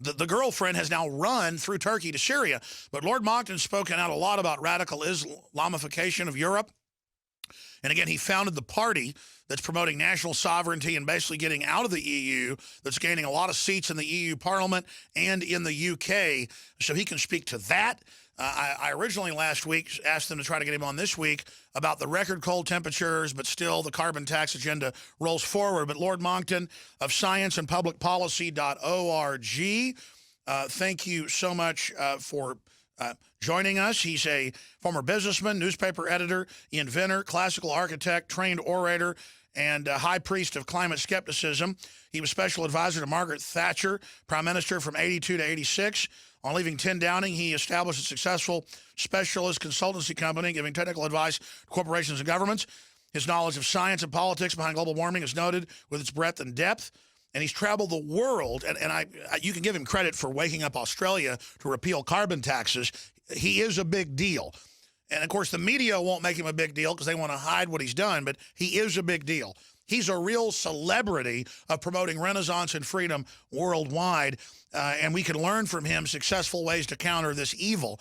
the girlfriend has now run through Turkey to Syria. But Lord Monckton's spoken out a lot about radical Islamification of Europe. And again, he founded the party that's promoting national sovereignty and basically getting out of the EU, that's gaining a lot of seats in the EU Parliament and in the UK. So he can speak to that. I originally last week asked them to try to get him on this week about the record cold temperatures, but still the carbon tax agenda rolls forward. But Lord Monckton of scienceandpublicpolicy.org, thank you so much for joining us. He's a former businessman, newspaper editor, inventor, classical architect, trained orator, and high priest of climate skepticism. He was special advisor to Margaret Thatcher, prime minister from 82 to 86. On leaving 10 Downing, he established a successful specialist consultancy company giving technical advice to corporations and governments. His knowledge of science and politics behind global warming is noted with its breadth and depth. And he's traveled the world, and you can give him credit for waking up Australia to repeal carbon taxes. He is a big deal. And, of course, the media won't make him a big deal because they want to hide what he's done, but he is a big deal. He's a real celebrity of promoting Renaissance and freedom worldwide, and we can learn from him successful ways to counter this evil.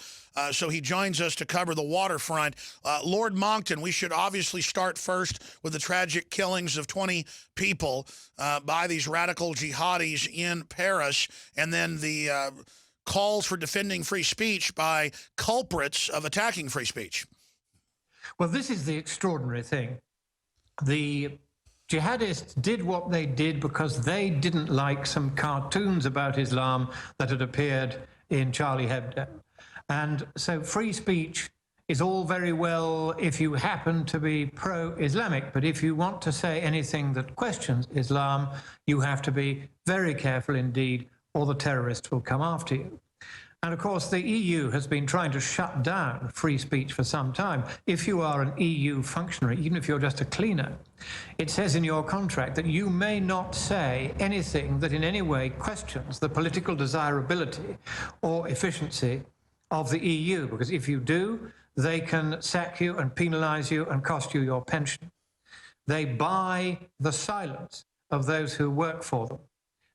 So he joins us to cover the waterfront. Lord Monckton, we should obviously start first with the tragic killings of 20 people by these radical jihadis in Paris, and then the calls for defending free speech by culprits of attacking free speech. Well, this is the extraordinary thing. The jihadists did what they did because they didn't like some cartoons about Islam that had appeared in Charlie Hebdo. And so free speech is all very well if you happen to be pro-Islamic, but if you want to say anything that questions Islam, you have to be very careful indeed, or the terrorists will come after you. And of course, the EU has been trying to shut down free speech for some time. If you are an EU functionary, even if you're just a cleaner, it says in your contract that you may not say anything that in any way questions the political desirability or efficiency of the EU, because if you do, they can sack you and penalize you and cost you your pension. They buy the silence of those who work for them.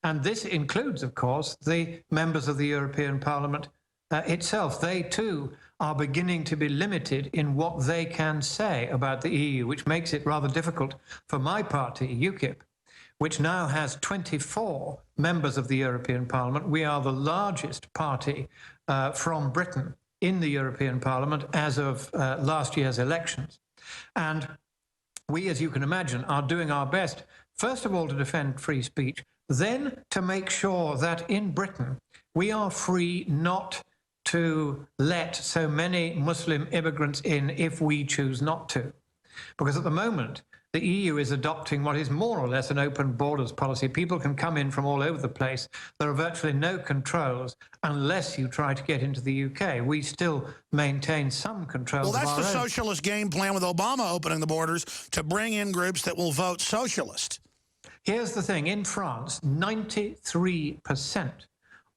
And this includes, of course, the members of the European Parliament itself. They, too, are beginning to be limited in what they can say about the EU, which makes it rather difficult for my party, UKIP, which now has 24 members of the European Parliament. We are the largest party from Britain in the European Parliament as of last year's elections. And we, as you can imagine, are doing our best, first of all, to defend free speech, then to make sure that in Britain we are free not to let so many Muslim immigrants in if we choose not to. Because at the moment, the EU is adopting what is more or less an open borders policy. People can come in from all over the place. There are virtually no controls unless you try to get into the UK. We still maintain some controls. Well, that's the socialist game plan with Obama opening the borders to bring in groups that will vote socialist. Here's the thing. In France, 93%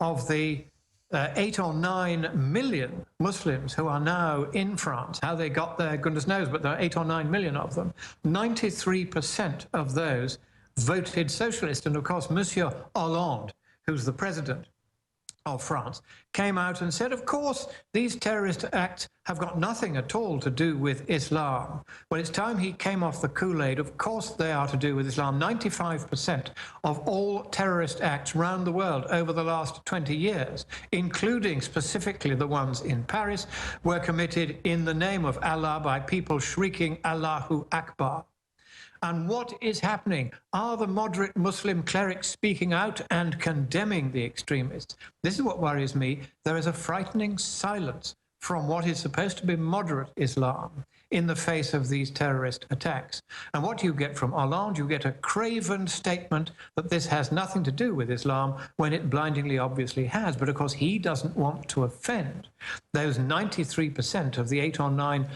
of the 8 or 9 million Muslims who are now in France, how they got there, goodness knows, but there are 8 or 9 million of them, 93% of those voted socialist. And of course, Monsieur Hollande, who's the president of France, came out and said, of course, these terrorist acts have got nothing at all to do with Islam. Well, it's time he came off the Kool-Aid. Of course they are to do with Islam. 95% of all terrorist acts around the world over the last 20 years, including specifically the ones in Paris, were committed in the name of Allah by people shrieking Allahu Akbar. And what is happening? Are the moderate Muslim clerics speaking out and condemning the extremists? This is what worries me. There is a frightening silence from what is supposed to be moderate Islam in the face of these terrorist attacks. And what you get from Hollande, you get a craven statement that this has nothing to do with Islam when it blindingly obviously has. But of course, he doesn't want to offend those 93% of the 8 or 9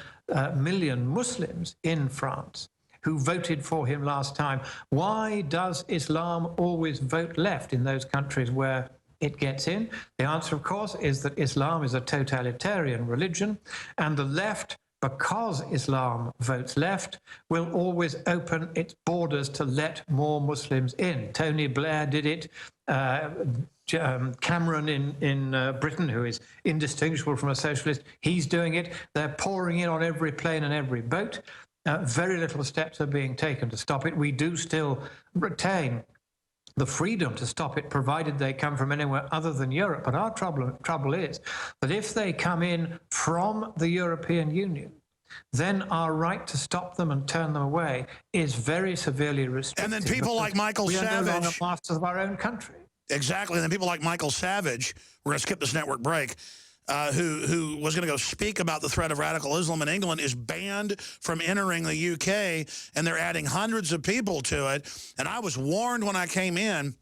million Muslims in France who voted for him last time. Why does Islam always vote left in those countries where it gets in? The answer, of course, is that Islam is a totalitarian religion, and the left, because Islam votes left, will always open its borders to let more Muslims in. Tony Blair did it. Cameron in Britain, who is indistinguishable from a socialist, he's doing it. They're pouring in on every plane and every boat. Very little steps are being taken to stop it. We do still retain the freedom to stop it, provided they come from anywhere other than Europe. But our trouble is that if they come in from the European Union, then our right to stop them and turn them away is very severely restricted. And then people like Michael we Savage. are no longer masters of our own country. Exactly. And then people like Michael Savage, we're going to skip this network break, who was going to go speak about the threat of radical Islam in England, is banned from entering the UK, and they're adding hundreds of people to it. And I was warned when I came in,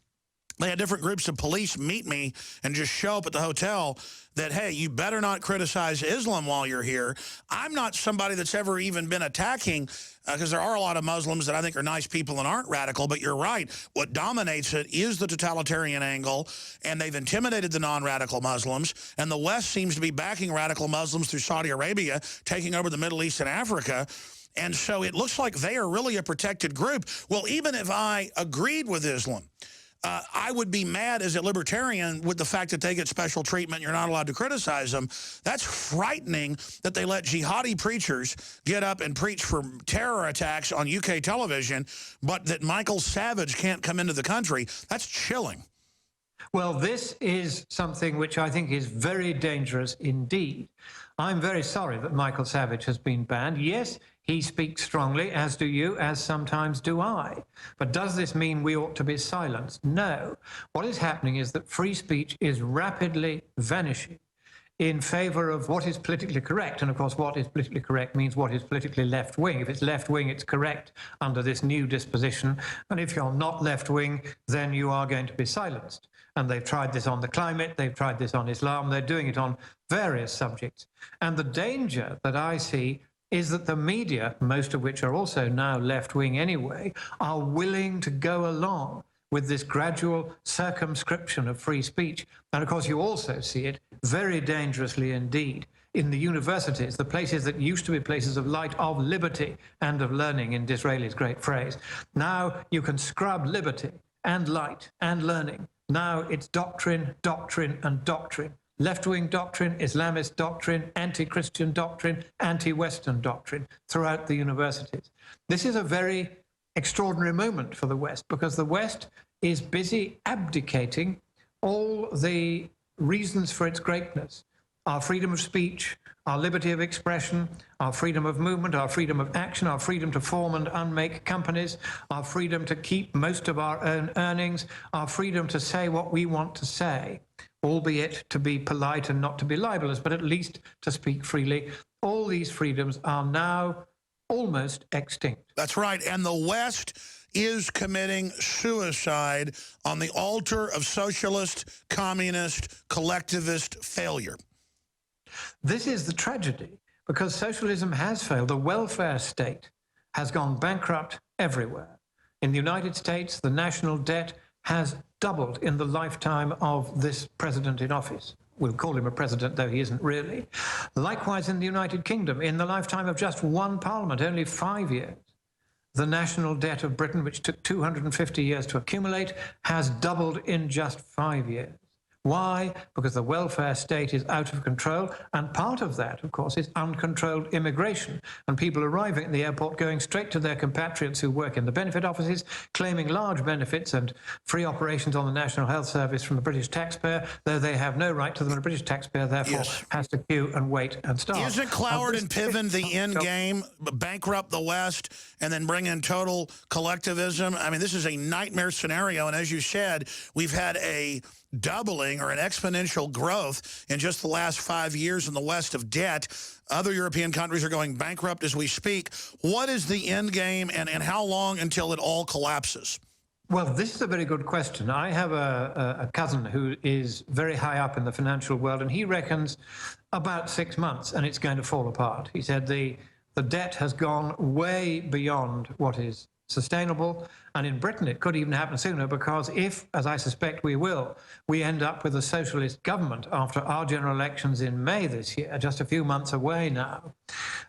they had different groups of police meet me and just show up at the hotel that, hey, you better not criticize Islam while you're here. I'm not somebody that's ever even been attacking, because there are a lot of Muslims that I think are nice people and aren't radical, but you're right. What dominates it is the totalitarian angle, and they've intimidated the non-radical Muslims, and the West seems to be backing radical Muslims through Saudi Arabia, taking over the Middle East and Africa. And so it looks like they are really a protected group. Well, even if I agreed with Islam, I would be mad as a libertarian with the fact that they get special treatment. You're not allowed to criticize them. That's frightening that they let jihadi preachers get up and preach for terror attacks on UK television, but that Michael Savage can't come into the country. That's chilling. Well, this is something which I think is very dangerous indeed. I'm very sorry that Michael Savage has been banned. Yes, he speaks strongly, as do you, as sometimes do I. But does this mean we ought to be silenced? No. What is happening is that free speech is rapidly vanishing in favor of what is politically correct. And of course, what is politically correct means what is politically left-wing. If it's left-wing, it's correct under this new disposition. And if you're not left-wing, then you are going to be silenced. And they've tried this on the climate, they've tried this on Islam, they're doing it on various subjects. And the danger that I see is that the media, most of which are also now left-wing anyway, are willing to go along with this gradual circumscription of free speech. And of course, you also see it very dangerously indeed in the universities, the places that used to be places of light, of liberty and of learning, in Disraeli's great phrase. Now you can scrub liberty and light and learning. Now it's doctrine, doctrine, and doctrine. Left-wing doctrine, Islamist doctrine, anti-Christian doctrine, anti-Western doctrine throughout the universities. This is a very extraordinary moment for the West, because the West is busy abdicating all the reasons for its greatness: our freedom of speech, our liberty of expression, our freedom of movement, our freedom of action, our freedom to form and unmake companies, our freedom to keep most of our own earnings, our freedom to say what we want to say, albeit to be polite and not to be libelous, but at least to speak freely. All these freedoms are now almost extinct. That's right. And the West is committing suicide on the altar of socialist, communist, collectivist failure. This is the tragedy, because socialism has failed. The welfare state has gone bankrupt everywhere. In the United States, the national debt has doubled in the lifetime of this president in office. We'll call him a president, though he isn't really. Likewise, in the United Kingdom, in the lifetime of just one parliament, only 5 years, the national debt of Britain, which took 250 years to accumulate, has doubled in just 5 years. Why? Because the welfare state is out of control, and part of that, of course, is uncontrolled immigration, and people arriving at the airport going straight to their compatriots who work in the benefit offices, claiming large benefits and free operations on the National Health Service from the British taxpayer, though they have no right to them, and the British taxpayer, therefore, has to queue and wait and starve. Isn't Cloward and Piven the end game? Bankrupt the West and then bring in total collectivism? I mean, this is a nightmare scenario, and as you said, we've had a doubling or an exponential growth in just the last 5 years in the West of debt. Other European countries are going bankrupt as we speak. What is the end game, and how long until it all collapses? Well, this is a very good question. I have a cousin who is very high up in the financial world, and he reckons about 6 months and it's going to fall apart. He said the debt has gone way beyond what is sustainable, And in Britain, it could even happen sooner, because if, as I suspect we will, we end up with a socialist government after our general elections in May this year, just a few months away now,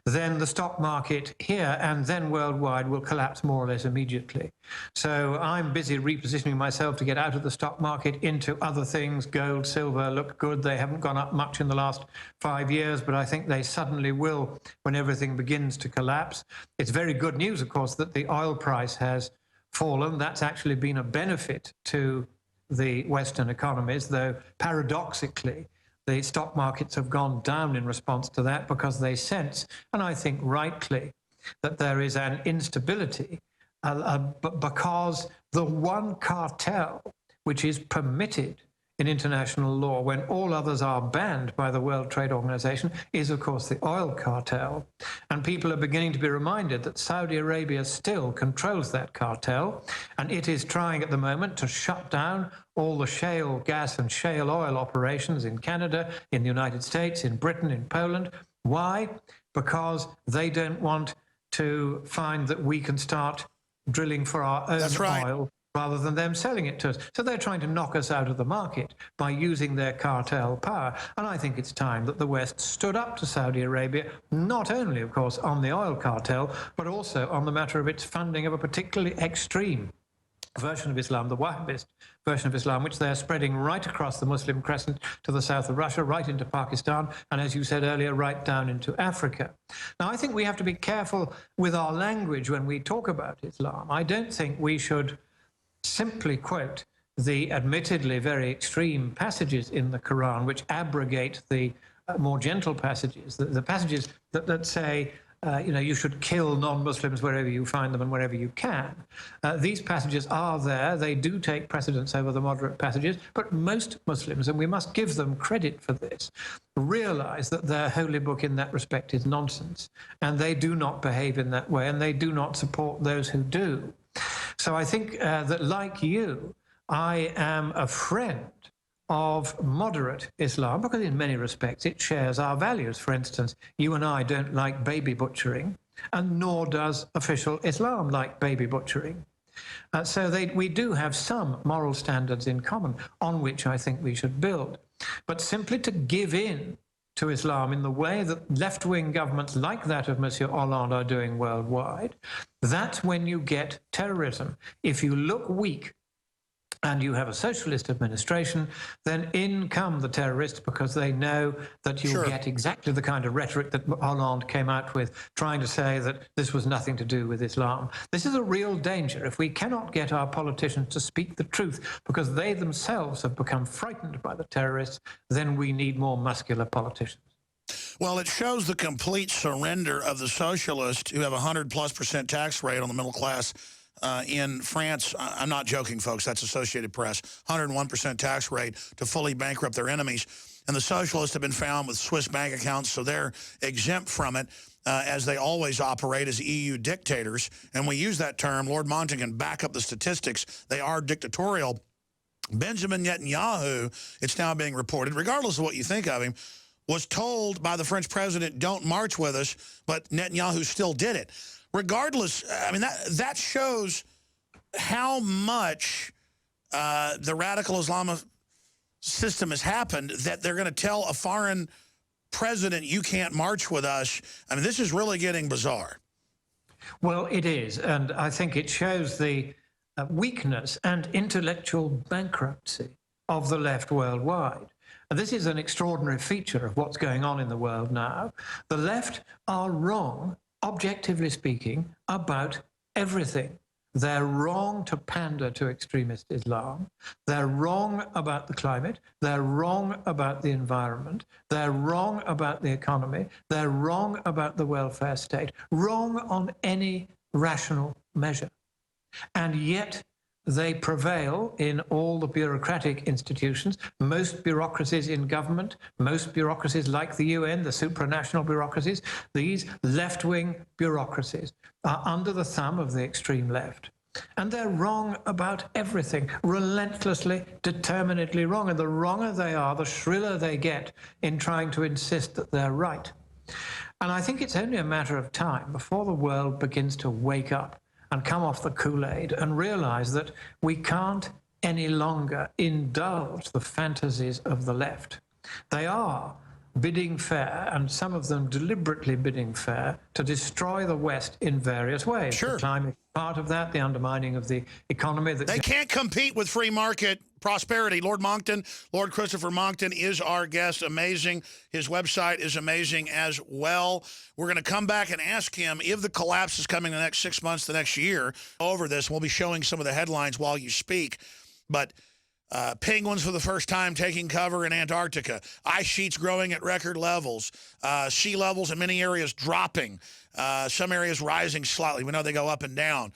then the stock market here and then worldwide will collapse more or less immediately. So I'm busy repositioning myself to get out of the stock market into other things. Gold, silver look good. They haven't gone up much in the last 5 years, but I think they suddenly will when everything begins to collapse. It's very good news, of course, that the oil price has fallen. That's actually been a benefit to the Western economies, though paradoxically, the stock markets have gone down in response to that, because they sense, and I think rightly, that there is an instability because the one cartel which is permitted in international law when all others are banned by the World Trade Organization is, of course, the oil cartel. And people are beginning to be reminded that Saudi Arabia still controls that cartel, and it is trying at the moment to shut down all the shale gas and shale oil operations in Canada, in the United States, in Britain, in Poland. Why? Because they don't want to find that we can start drilling for our own oil rather than them selling it to us. So they're trying to knock us out of the market by using their cartel power. And I think it's time that the West stood up to Saudi Arabia, not only, of course, on the oil cartel, but also on the matter of its funding of a particularly extreme version of Islam, the Wahhabist version of Islam, which they're spreading right across the Muslim crescent to the south of Russia, right into Pakistan, and as you said earlier, right down into Africa. Now, I think we have to be careful with our language when we talk about Islam. I don't think we should simply quote the admittedly very extreme passages in the Quran which abrogate the more gentle passages, the passages that say, you should kill non-Muslims wherever you find them and wherever you can. These passages are there. They do take precedence over the moderate passages, but most Muslims, and we must give them credit for this, realize that their holy book in that respect is nonsense, and they do not behave in that way, and they do not support those who do. So I think that, like you, I am a friend of moderate Islam, because in many respects it shares our values. For instance, you and I don't like baby butchering, and nor does official Islam like baby butchering. So we do have some moral standards in common on which I think we should build. But simply to give in to Islam in the way that left-wing governments like that of Monsieur Hollande are doing worldwide, that's when you get terrorism. If you look weak and you have a socialist administration, then in come the terrorists, because they know that you'll get exactly the kind of rhetoric that Hollande came out with, trying to say that this was nothing to do with Islam. This is a real danger. If we cannot get our politicians to speak the truth because they themselves have become frightened by the terrorists, then we need more muscular politicians. Well, it shows the complete surrender of the socialists who have a 100+% tax rate on the middle class. In France, I'm not joking, folks, that's Associated Press, 101% tax rate to fully bankrupt their enemies. And the socialists have been found with Swiss bank accounts, so they're exempt from it, as they always operate as EU dictators. And we use that term. Lord Monckton can back up the statistics. They are dictatorial. Benjamin Netanyahu, it's now being reported, regardless of what you think of him, was told by the French president, don't march with us, but Netanyahu still did it. Regardless, I mean, that shows how much the radical Islamic system has happened, that they're going to tell a foreign president, you can't march with us. I mean, this is really getting bizarre. Well, it is. And I think it shows the weakness and intellectual bankruptcy of the left worldwide. And this is an extraordinary feature of what's going on in the world now. The left are wrong, objectively speaking, about everything. They're wrong to pander to extremist Islam. They're wrong about the climate. They're wrong about the environment. They're wrong about the economy. They're wrong about the welfare state. Wrong on any rational measure. And yet they prevail in all the bureaucratic institutions, most bureaucracies in government, most bureaucracies like the UN, the supranational bureaucracies. These left-wing bureaucracies are under the thumb of the extreme left. And they're wrong about everything, relentlessly, determinedly wrong. And the wronger they are, the shriller they get in trying to insist that they're right. And I think it's only a matter of time before the world begins to wake up and come off the Kool-Aid and realize that we can't any longer indulge the fantasies of the left. They are bidding fair, and some of them deliberately bidding fair, to destroy the West in various ways. Sure. The climate part of that, the undermining of the economy. They can't compete with free market prosperity. Lord Monckton, Lord Christopher Monckton is our guest. Amazing. His website is amazing as well. We're going to come back and ask him if the collapse is coming the next 6 months, the next year, over this. We'll be showing some of the headlines while you speak. But penguins for the first time taking cover in Antarctica. Ice sheets growing at record levels. Sea levels in many areas dropping. Some areas rising slightly. We know they go up and down.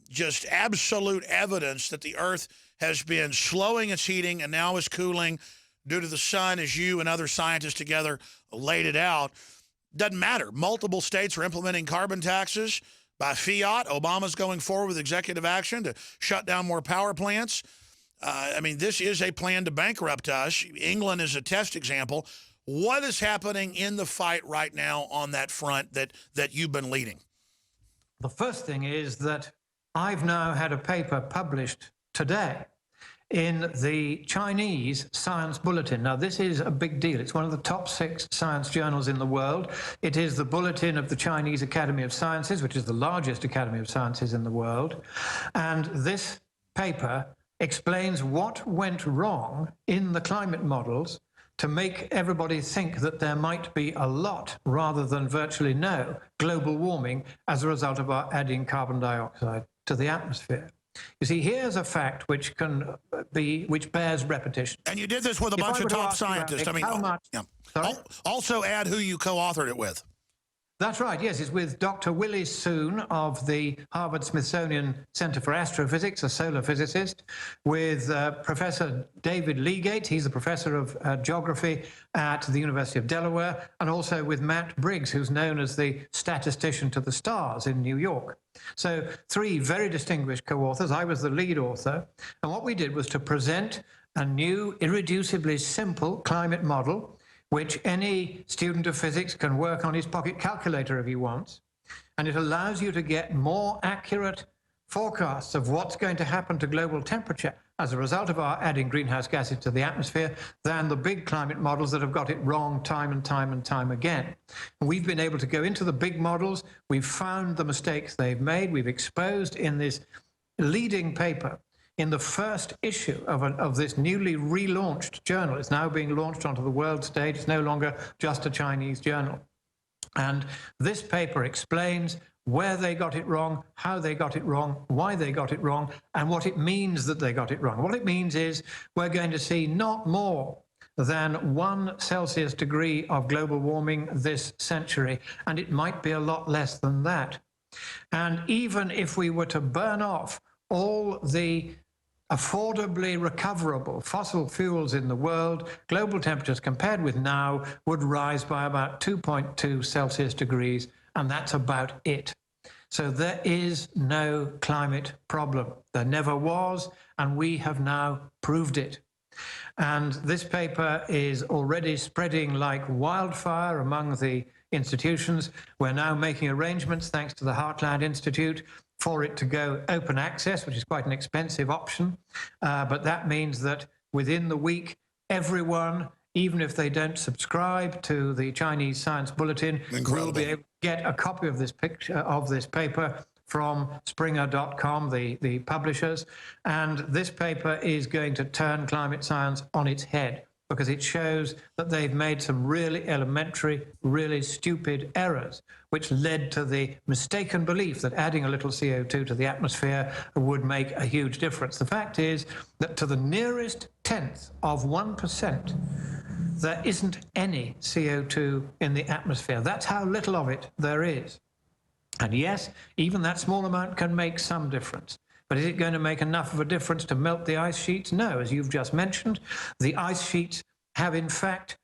Just absolute evidence that the Earth has been slowing its heating and now is cooling due to the sun, as you and other scientists together laid it out. Doesn't matter. Multiple states are implementing carbon taxes by fiat. Obama's going forward with executive action to shut down more power plants. I mean, this is a plan to bankrupt us. England is a test example. What is happening in the fight right now on that front that you've been leading? The first thing is that I've now had a paper published today in the Chinese Science Bulletin. Now, this is a big deal. It's one of the top 6 science journals in the world. It is the bulletin of the Chinese Academy of Sciences, which is the largest academy of sciences in the world. And this paper explains what went wrong in the climate models to make everybody think that there might be a lot rather than virtually no global warming as a result of our adding carbon dioxide to the atmosphere. You see, here's a fact which bears repetition. And you did this with a bunch of top scientists. I mean, how much? Yeah. Also add who you co-authored it with. That's right, yes. It's with Dr. Willie Soon of the Harvard-Smithsonian Center for Astrophysics, a solar physicist, with Professor David Leagate, he's a professor of geography at the University of Delaware, and also with Matt Briggs, who's known as the statistician to the stars in New York. So 3 very distinguished co-authors. I was the lead author, and what we did was to present a new, irreducibly simple climate model which any student of physics can work on his pocket calculator if he wants. And it allows you to get more accurate forecasts of what's going to happen to global temperature as a result of our adding greenhouse gases to the atmosphere than the big climate models that have got it wrong time and time and time again. And we've been able to go into the big models. We've found the mistakes they've made. We've exposed in this leading paper, in the first issue of this newly relaunched journal. It's now being launched onto the world stage. It's no longer just a Chinese journal. And this paper explains where they got it wrong, how they got it wrong, why they got it wrong, and what it means that they got it wrong. What it means is we're going to see not more than 1 Celsius degree of global warming this century, and it might be a lot less than that. And even if we were to burn off all the affordably recoverable fossil fuels in the world, global temperatures compared with now would rise by about 2.2 Celsius degrees, and that's about it. So there is no climate problem. There never was, and we have now proved it. And this paper is already spreading like wildfire among the institutions. We're now making arrangements, thanks to the Heartland Institute, for it to go open access, which is quite an expensive option. But that means that within the week, everyone, even if they don't subscribe to the Chinese Science Bulletin, will be able to get a copy of this paper from Springer.com, the publishers. And this paper is going to turn climate science on its head, because it shows that they've made some really elementary, really stupid errors, which led to the mistaken belief that adding a little CO2 to the atmosphere would make a huge difference. The fact is that to the nearest tenth of 1%, there isn't any CO2 in the atmosphere. That's how little of it there is. And yes, even that small amount can make some difference. But is it going to make enough of a difference to melt the ice sheets? No, as you've just mentioned, the ice sheets have in fact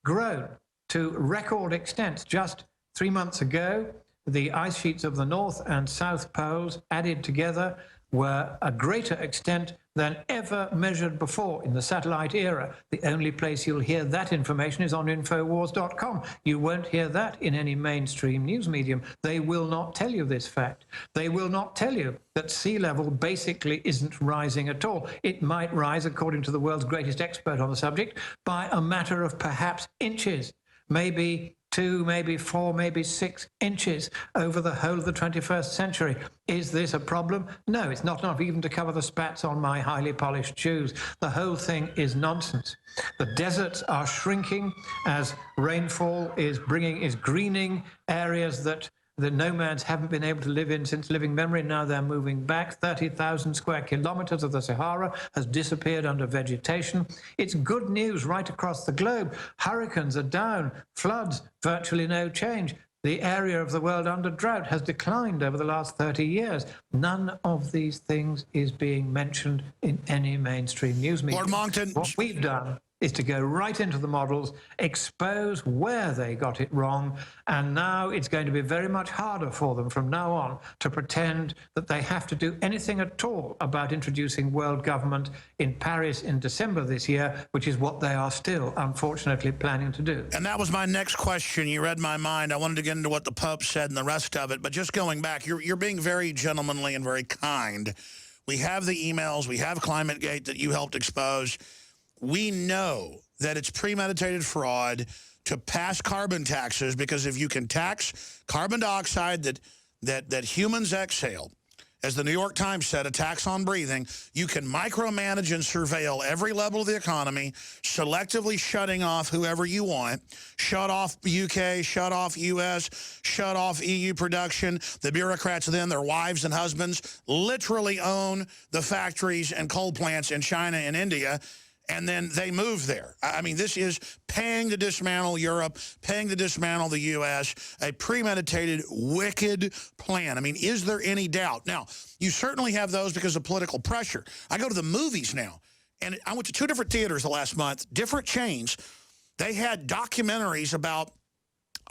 grown to record extents. Just 3 months ago, the ice sheets of the North and South poles added together were a greater extent than ever measured before in the satellite era. The only place you'll hear that information is on Infowars.com. You won't hear that in any mainstream news medium. They will not tell you this fact. They will not tell you that sea level basically isn't rising at all. It might rise, according to the world's greatest expert on the subject, by a matter of perhaps inches, maybe 2, maybe 4, maybe 6 inches over the whole of the 21st century. Is this a problem? No, it's not enough even to cover the spats on my highly polished shoes. The whole thing is nonsense. The deserts are shrinking as rainfall is greening areas that the nomads haven't been able to live in since living memory. Now they're moving back. 30,000 square kilometers of the Sahara has disappeared under vegetation. It's good news right across the globe. Hurricanes are down, floods, virtually no change. The area of the world under drought has declined over the last 30 years. None of these things is being mentioned in any mainstream news media. Lord Monckton, what we've done is to go right into the models, expose where they got it wrong, and now it's going to be very much harder for them from now on to pretend that they have to do anything at all about introducing world government in Paris in December this year, which is what they are still, unfortunately, planning to do. and that was my next question. You read my mind. I wanted to get into what the Pope said and the rest of it, but just going back, you're being very gentlemanly and very kind. We have the emails. We have ClimateGate that you helped expose. We know that it's premeditated fraud to pass carbon taxes, because if you can tax carbon dioxide that humans exhale, as the New York Times said, a tax on breathing, you can micromanage and surveil every level of the economy, selectively shutting off whoever you want, shut off UK, shut off US, shut off EU production. The bureaucrats then, their wives and husbands, literally own the factories and coal plants in China and India, and then they move there. I mean, this is paying to dismantle Europe, paying to dismantle the U.S., a premeditated, wicked plan. I mean, is there any doubt? Now, you certainly have those because of political pressure. I go to the movies now, and I went to 2 different theaters the last month, different chains. They had documentaries about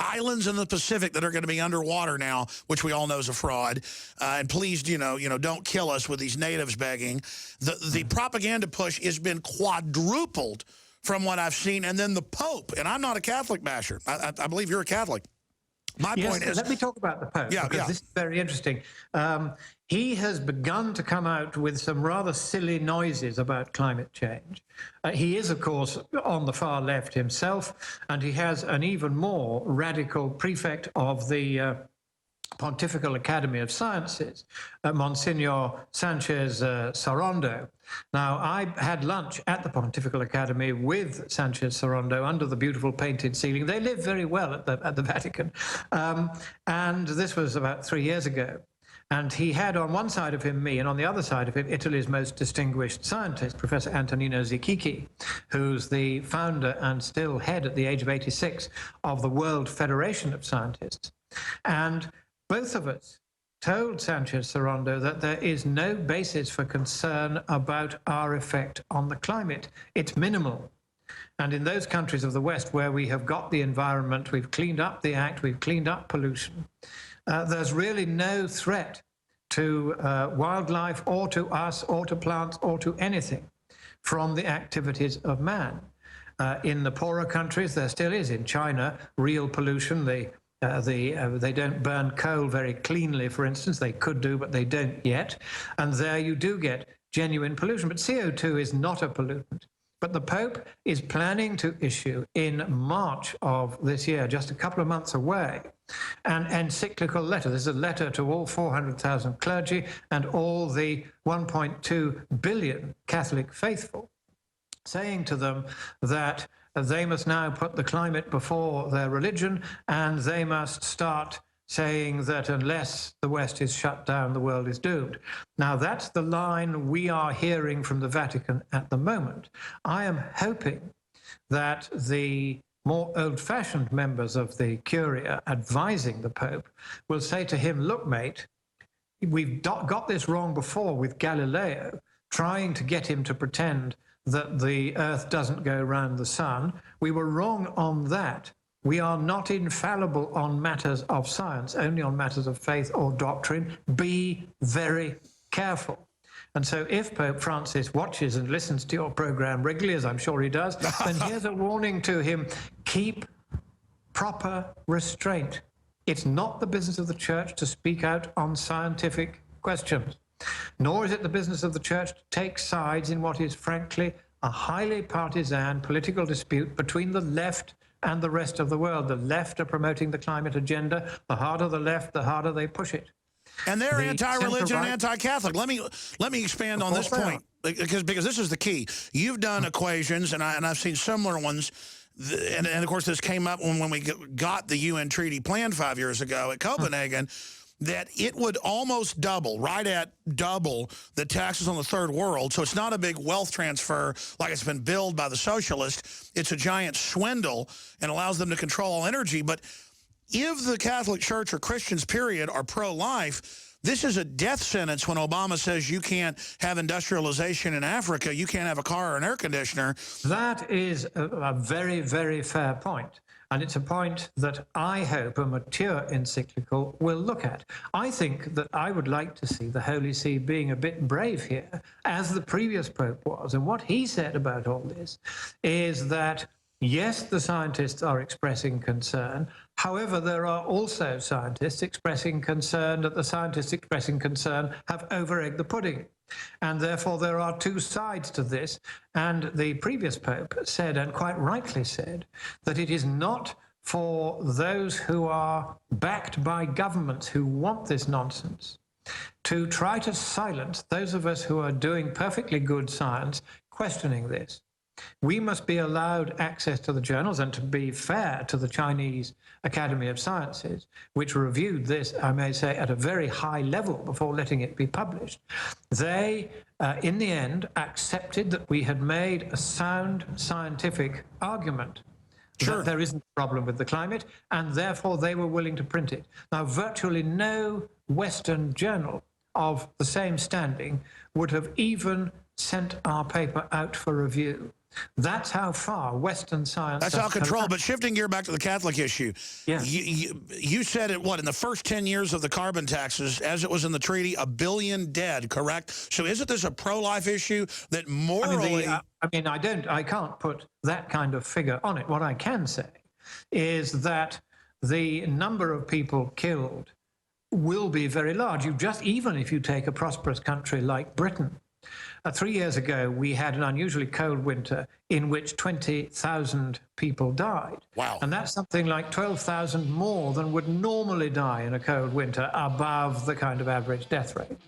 islands in the Pacific that are going to be underwater now, which we all know is a fraud. And please, don't kill us with these natives begging. The propaganda push has been quadrupled from what I've seen. And then the Pope, and I'm not a Catholic basher. I believe you're a Catholic. My point is... Let me talk about the Pope, because this is very interesting. He has begun to come out with some rather silly noises about climate change. He is, of course, on the far left himself, and he has an even more radical prefect of the Pontifical Academy of Sciences, Monsignor Sanchez Sorondo. Now, I had lunch at the Pontifical Academy with Sanchez Sorondo under the beautiful painted ceiling. They live very well at the Vatican. And this was about 3 years ago. And he had on one side of him me, and on the other side of him, Italy's most distinguished scientist, Professor Antonino Zichichi, who's the founder and still head at the age of 86 of the World Federation of Scientists. And both of us told Sanchez Sorondo that there is no basis for concern about our effect on the climate. It's minimal. And in those countries of the West where we have got the environment, we've cleaned up the act, we've cleaned up pollution, there's really no threat to wildlife or to us or to plants or to anything from the activities of man. In the poorer countries, there still is. In China, real pollution. They don't burn coal very cleanly, for instance. They could do, but they don't yet. And there you do get genuine pollution. But CO2 is not a pollutant. But the Pope is planning to issue in March of this year, just a couple of months away, an encyclical letter. This is a letter to all 400,000 clergy and all the 1.2 billion Catholic faithful, saying to them that they must now put the climate before their religion, and they must start saying that unless the West is shut down, the world is doomed. Now, that's the line we are hearing from the Vatican at the moment. I am hoping that the more old-fashioned members of the Curia advising the Pope will say to him, look, mate, we've got this wrong before with Galileo, trying to get him to pretend that the Earth doesn't go around the sun. We were wrong on that. We are not infallible on matters of science, only on matters of faith or doctrine. Be very careful. And so if Pope Francis watches and listens to your program regularly, as I'm sure he does, then here's a warning to him: keep proper restraint. It's not the business of the church to speak out on scientific questions, nor is it the business of the church to take sides in what is frankly a highly partisan political dispute between the left and the rest of the world. The left are promoting the climate agenda. The harder the left, the harder they push it. And they're anti-religion and right, anti-Catholic. Let me expand on this point, because this is the key. You've done equations, and I've seen similar ones. And of course, this came up when we got the UN treaty plan 5 years ago at Copenhagen, that it would almost double, right at double, the taxes on the third world. So it's not a big wealth transfer like it's been billed by the socialists. It's a giant swindle and allows them to control all energy. But if the Catholic Church or Christians, period, are pro-life, this is a death sentence when Obama says you can't have industrialization in Africa, you can't have a car or an air conditioner. That is a very, very fair point. And it's a point that I hope a mature encyclical will look at. I think that I would like to see the Holy See being a bit brave here, as the previous Pope was. And what he said about all this is that, yes, the scientists are expressing concern. However, there are also scientists expressing concern that the scientists expressing concern have over-egged the pudding. And therefore, there are two sides to this. And the previous Pope said, and quite rightly said, that it is not for those who are backed by governments who want this nonsense to try to silence those of us who are doing perfectly good science questioning this. We must be allowed access to the journals, and to be fair to the Chinese Academy of Sciences, which reviewed this, I may say, at a very high level before letting it be published. They, in the end, accepted that we had made a sound scientific argument. Sure. That there isn't a problem with the climate, and therefore they were willing to print it. Now, virtually no Western journal of the same standing would have even sent our paper out for review. That's how far Western science... That's out of control. But shifting gear back to the Catholic issue, yeah. you said it, what, in the first 10 years of the carbon taxes, as it was in the treaty, 1 billion dead, correct? So isn't this a pro-life issue that morally... I can't put that kind of figure on it. What I can say is that the number of people killed will be very large. Even if you take a prosperous country like Britain, 3 years ago, we had an unusually cold winter in which 20,000 people died. Wow. And that's something like 12,000 more than would normally die in a cold winter, above the kind of average death rate.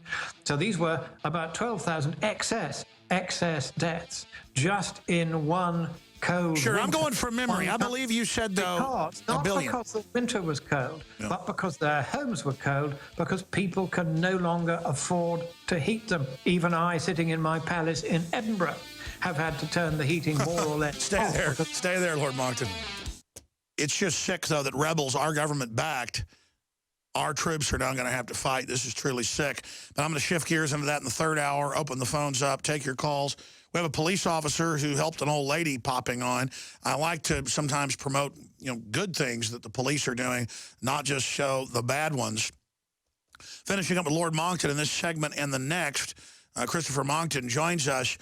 So these were about 12,000 excess deaths just in one cold Sure, winter. I'm going from memory. I believe you said, though, not 1 billion. Because the winter was cold, but because their homes were cold, because people can no longer afford to heat them. Even I, sitting in my palace in Edinburgh, have had to turn the heating more or less off. Stay there, Lord Monckton. It's just sick, though, that rebels, our government-backed, our troops are now going to have to fight. This is truly sick. But I'm going to shift gears into that in the third hour, open the phones up, take your calls. We have a police officer who helped an old lady popping on. I like to sometimes promote, good things that the police are doing, not just show the bad ones. Finishing up with Lord Monckton in this segment and the next, Christopher Monckton joins us.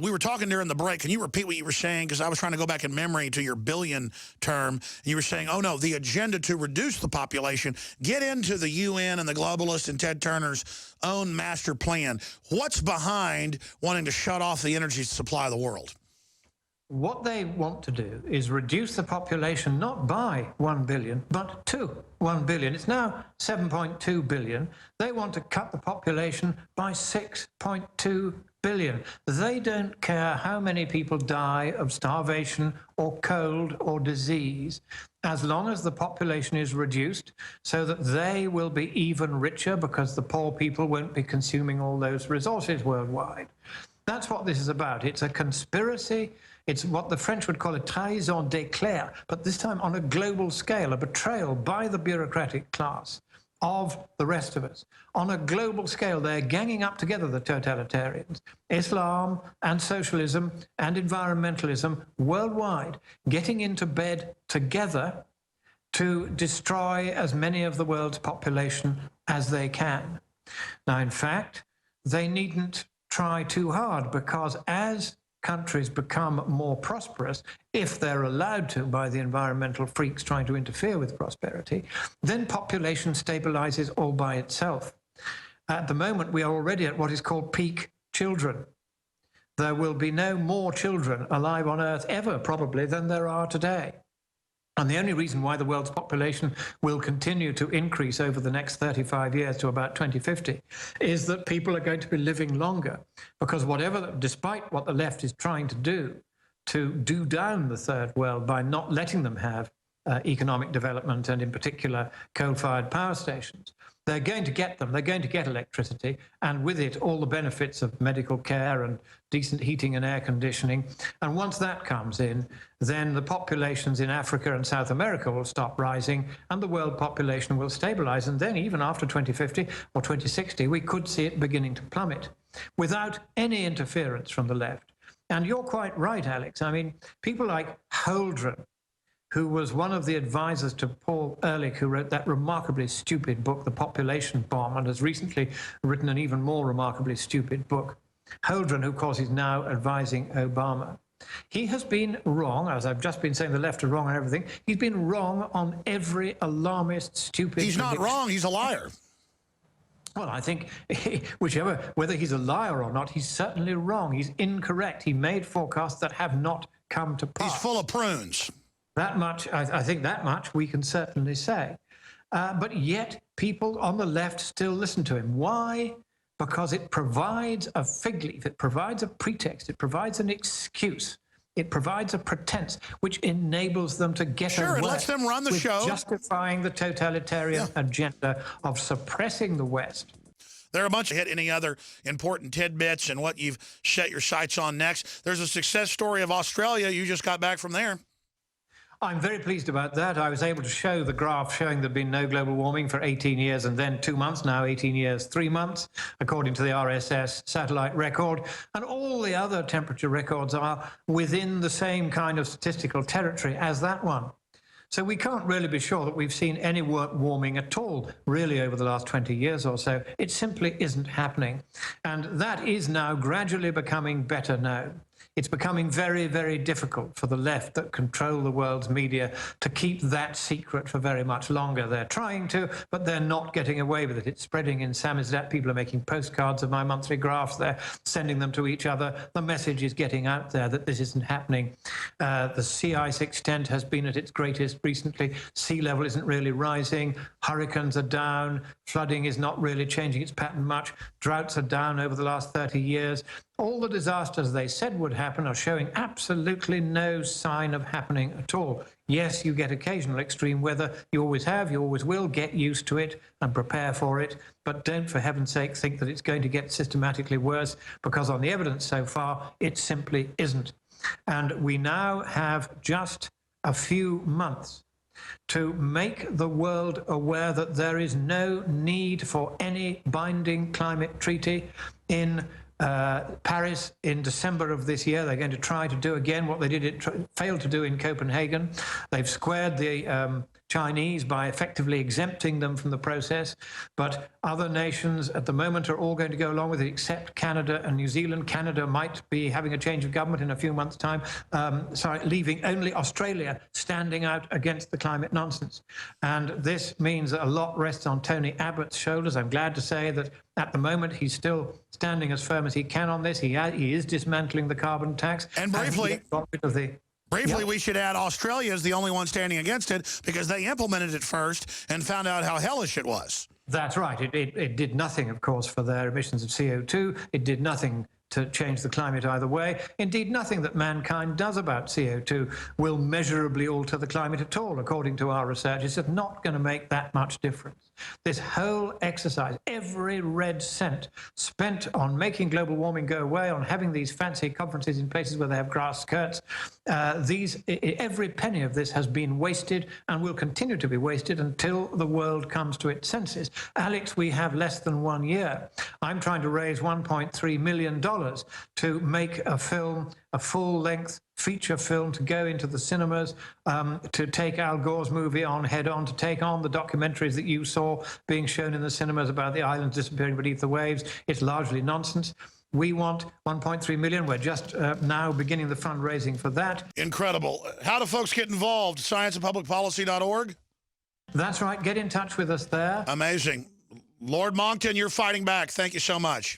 We were talking during the break. Can you repeat what you were saying? Because I was trying to go back in memory to your billion term. And you were saying, oh, no, the agenda to reduce the population, get into the UN and the globalists and Ted Turner's own master plan. What's behind wanting to shut off the energy supply of the world? What they want to do is reduce the population not by 1 billion, but to 1 billion. It's now 7.2 billion. They want to cut the population by 6.2 billion. They don't care how many people die of starvation or cold or disease, as long as the population is reduced so that they will be even richer because the poor people won't be consuming all those resources worldwide. That's what this is about. It's a conspiracy. It's what the French would call a trahison d'éclair, but this time on a global scale, a betrayal by the bureaucratic class of the rest of us. On a global scale, they're ganging up together, the totalitarians, Islam and socialism and environmentalism worldwide, getting into bed together to destroy as many of the world's population as they can. Now, in fact, they needn't try too hard, because as countries become more prosperous, if they're allowed to by the environmental freaks trying to interfere with prosperity, then population stabilizes all by itself. At the moment, we are already at what is called peak children. There will be no more children alive on Earth ever, probably, than there are today. And the only reason why the world's population will continue to increase over the next 35 years to about 2050 is that people are going to be living longer. Because despite what the left is trying to do down the third world by not letting them have economic development, and in particular coal-fired power stations, they're going to get them. They're going to get electricity, and with it, all the benefits of medical care and decent heating and air conditioning. And once that comes in, then the populations in Africa and South America will stop rising, and the world population will stabilize. And then even after 2050 or 2060, we could see it beginning to plummet without any interference from the left. And you're quite right, Alex. I mean, people like Holdren, who was one of the advisors to Paul Ehrlich, who wrote that remarkably stupid book, The Population Bomb, and has recently written an even more remarkably stupid book. Holdren, who of course is now advising Obama. He has been wrong, as I've just been saying, the left are wrong on everything. He's been wrong on every alarmist, stupid... He's not wrong, he's a liar. Well, I think whether he's a liar or not, he's certainly wrong. He's incorrect. He made forecasts that have not come to pass. He's full of prunes. That much, I think that much we can certainly say. But yet people on the left still listen to him. Why? Because it provides a fig leaf, it provides a pretext, it provides an excuse, it provides a pretense which enables them to get away. Sure, it lets them run the with show. Justifying the totalitarian agenda of suppressing the West. There are a bunch of hit any other important tidbits and what you've set your sights on next. There's a success story of Australia. You just got back from there. I'm very pleased about that. I was able to show the graph showing there'd been no global warming for 18 years and then 2 months, now 18 years, 3 months, according to the RSS satellite record. And all the other temperature records are within the same kind of statistical territory as that one. So we can't really be sure that we've seen any warming at all, really, over the last 20 years or so. It simply isn't happening. And that is now gradually becoming better known. It's becoming very, very difficult for the left that control the world's media to keep that secret for very much longer. They're trying to, but they're not getting away with it. It's spreading in Samizdat. People are making postcards of my monthly graphs. They're sending them to each other. The message is getting out there that this isn't happening. The sea ice extent has been at its greatest recently. Sea level isn't really rising. Hurricanes are down. Flooding is not really changing its pattern much. Droughts are down over the last 30 years. All the disasters they said would happen are showing absolutely no sign of happening at all. Yes, you get occasional extreme weather. You always have, you always will. Get used to it and prepare for it. But don't, for heaven's sake, think that it's going to get systematically worse, because on the evidence so far, it simply isn't. And we now have just a few months to make the world aware that there is no need for any binding climate treaty. In Paris in December of this year, they're going to try to do again what they failed to do in Copenhagen. They've squared the Chinese by effectively exempting them from the process, but other nations at the moment are all going to go along with it, except Canada and New Zealand. Canada might be having a change of government in a few months' time, leaving only Australia standing out against the climate nonsense. And this means that a lot rests on Tony Abbott's shoulders. I'm glad to say that at the moment he's still standing as firm as he can on this. He is dismantling the carbon tax. And briefly, we should add Australia is the only one standing against it because they implemented it first and found out how hellish it was. That's right. It did nothing, of course, for their emissions of CO2. It did nothing to change the climate either way. Indeed, nothing that mankind does about CO2 will measurably alter the climate at all, according to our research. It's just not going to make that much difference. This whole exercise, every red cent spent on making global warming go away, on having these fancy conferences in places where they have grass skirts, every penny of this has been wasted and will continue to be wasted until the world comes to its senses. Alex, we have less than 1 year. I'm trying to raise $1.3 million to make a film, a full-length feature film to go into the cinemas, to take Al Gore's movie on head-on, to take on the documentaries that you saw being shown in the cinemas about the islands disappearing beneath the waves. It's largely nonsense. We want 1.3 million. We're just now beginning the fundraising for that. Incredible. How do folks get involved? Scienceandpublicpolicy.org? That's right. Get in touch with us there. Amazing. Lord Monckton, you're fighting back. Thank you so much.